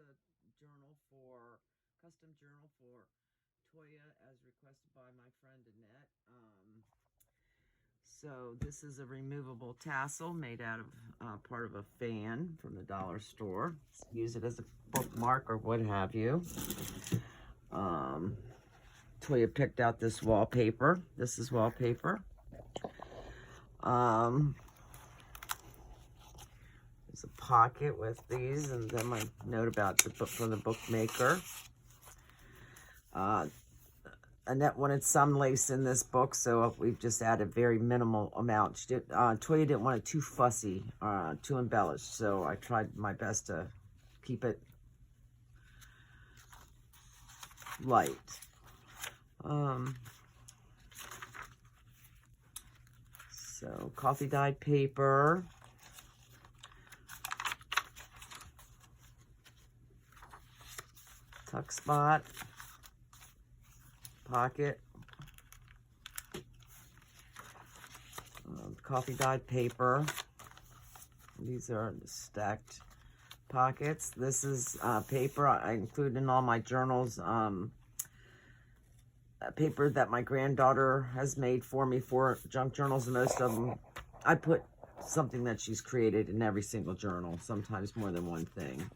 a custom journal for Toya as requested by my friend Annette. So this is a removable tassel made out of part of a fan from the dollar store. Use it as a bookmark or what have you. Toya picked out this wallpaper. This is wallpaper. There's a pocket with these, and then my note about the book from the bookmaker. Annette wanted some lace in this book, so we've just added very minimal amount. Toya didn't want it too fussy, too embellished, so I tried my best to keep it light. So coffee dyed paper. Tuck spot. Pocket. Coffee dyed paper. These are stacked pockets. This is paper I include in all my journals. Paper that my granddaughter has made for me for junk journals, and most of them I put something that she's created in every single journal, sometimes more than one thing.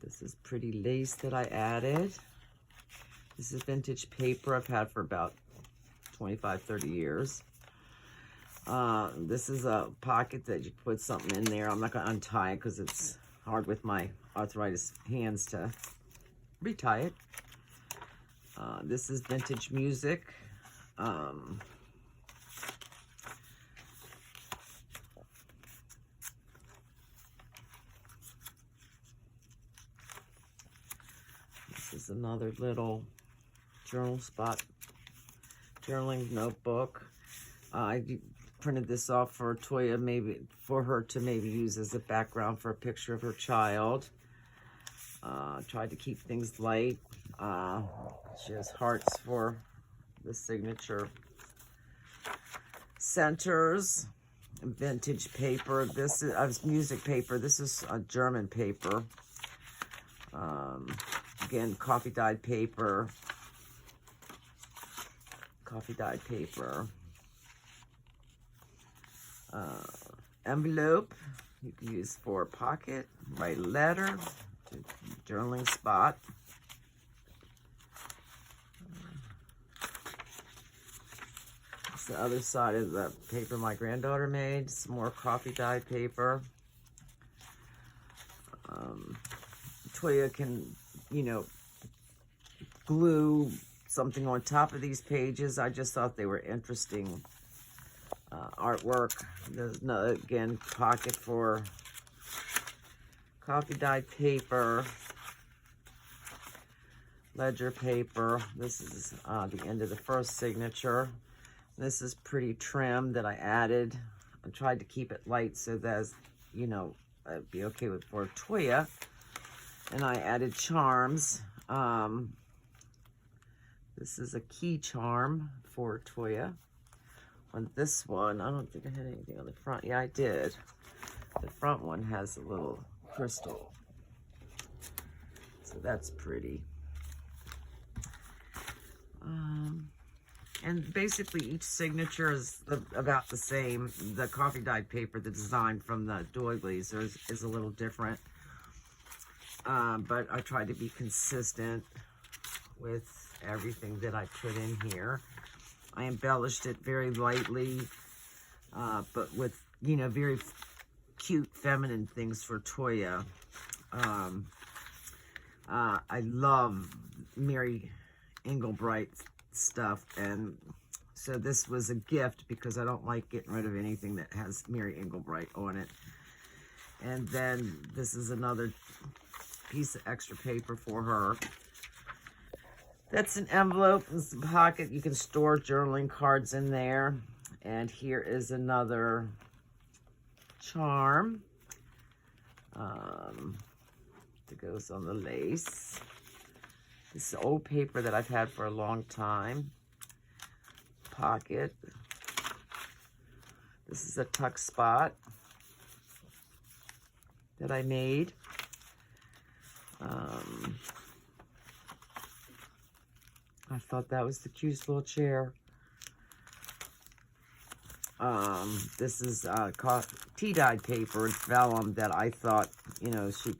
This is pretty lace that I added. This is vintage paper I've had for about 25, 30 years. This is a pocket that you put something in there. I'm not going to untie it because it's hard with my arthritis hands to retie it. This is vintage music. This is another little journal spot, journaling notebook. I printed this off for Toya, maybe for her to maybe use as a background for a picture of her child. Tried to keep things light. She has hearts for the signature centers. Vintage paper. This is music paper. This is a German paper. Again, coffee dyed paper. Coffee dyed paper. Envelope you can use for a pocket, write a letter, journaling spot. That's the other side of the paper my granddaughter made. Some more coffee dyed paper. Toya can, glue something on top of these pages. I just thought they were interesting artwork. There's no, again, pocket for coffee dyed paper, ledger paper. This is the end of the first signature. This is pretty trim that I added. I tried to keep it light so that, it'd be okay with for Toya. And I added charms. This is a key charm for Toya. On this one, I don't think I had anything on the front. Yeah, I did. The front one has a little crystal. So that's pretty. And basically each signature is about the same. The coffee dyed paper, the design from the doilies is a little different. But I tried to be consistent with everything that I put in here. I embellished it very lightly, but with, very cute feminine things for Toya. I love Mary Engelbreit stuff, and so this was a gift because I don't like getting rid of anything that has Mary Engelbreit on it. And then this is another piece of extra paper for her. That's an envelope and some pocket. You can store journaling cards in there. And here is another charm that goes on the lace. This is old paper that I've had for a long time. Pocket. This is a tuck spot. that I made. I thought that was the cutest little chair. This is tea-dyed paper. It's vellum that I thought, you know, she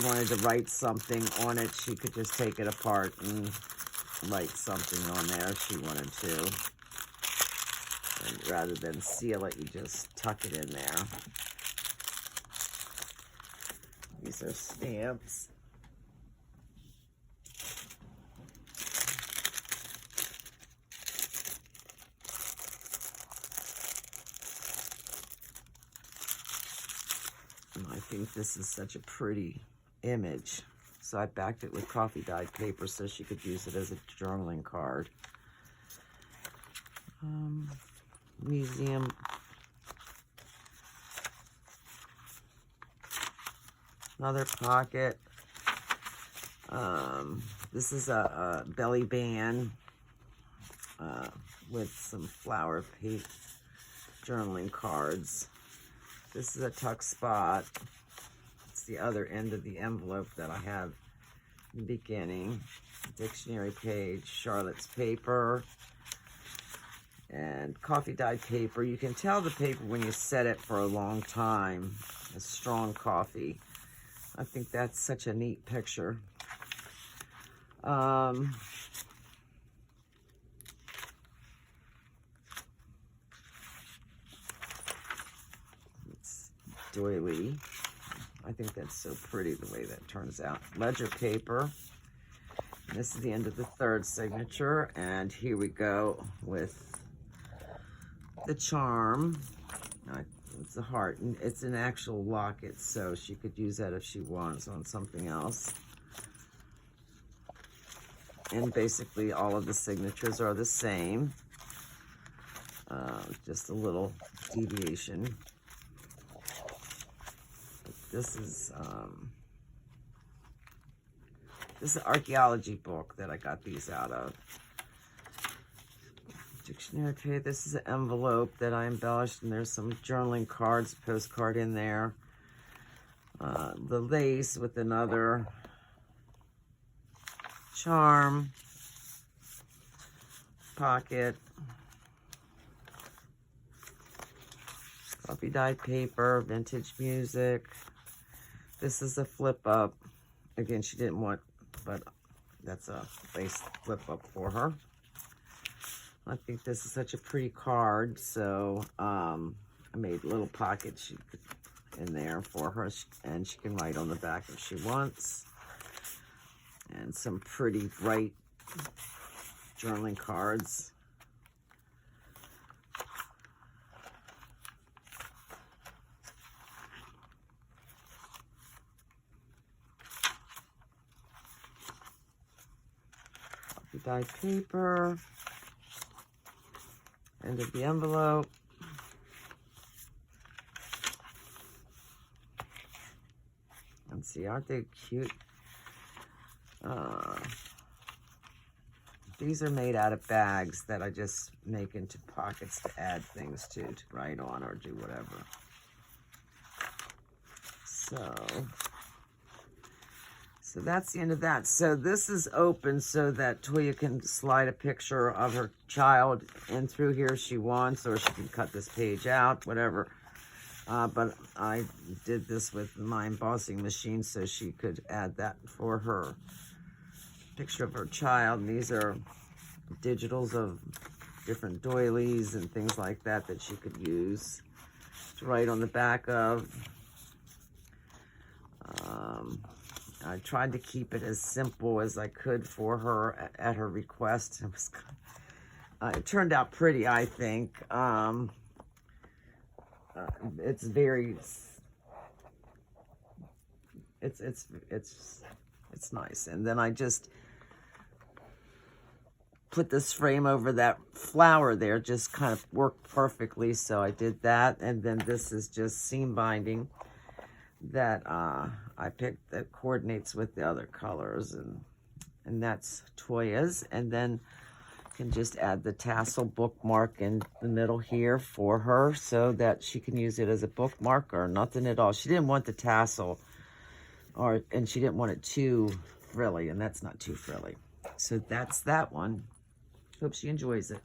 wanted to write something on it, she could just take it apart and write something on there if she wanted to. And rather than seal it, you just tuck it in there. These are stamps. And I think this is such a pretty image. So I backed it with coffee dyed paper so she could use it as a journaling card. Museum. Another pocket. This is a belly band with some flower paint journaling cards. This is a tuck spot. It's the other end of the envelope that I have in the beginning. Dictionary page, Charlotte's paper, and coffee dyed paper. You can tell the paper when you set it for a long time. A strong coffee. I think that's such a neat picture. It's doily. I think that's so pretty the way that turns out. Ledger paper. And this is the end of the third signature. And here we go with the charm. It's a heart, and it's an actual locket, so she could use that if she wants on something else. And basically all of the signatures are the same. Just a little deviation. This is an archaeology book that I got these out of. Dictionary page. This is an envelope that I embellished, and there's some journaling cards, postcard in there. The lace with another charm. Pocket. Coffee dyed paper, vintage music. This is a flip up. Again, she didn't want, but that's a lace flip up for her. I think this is such a pretty card, so I made little pockets in there for her, and she can write on the back if she wants. And some pretty bright journaling cards. Coffee dyed paper. End of the envelope. Let's see, aren't they cute? These are made out of bags that I just make into pockets to add things to write on or do whatever. So that's the end of that. So this is open so that Toya can slide a picture of her child in through here if she wants, or she can cut this page out, whatever. But I did this with my embossing machine so she could add that for her picture of her child. And these are digitals of different doilies and things like that that she could use to write on the back of. I tried to keep it as simple as I could for her at her request. It turned out pretty, I think. It's very, it's nice. And then I just put this frame over that flower there, just kind of worked perfectly. So I did that. And then this is just seam binding that I picked that coordinates with the other colors, and that's Toya's. And then can just add the tassel bookmark in the middle here for her so that she can use it as a bookmark or nothing at all. She didn't want the tassel, and she didn't want it too frilly, and that's not too frilly. So that's that one. Hope she enjoys it.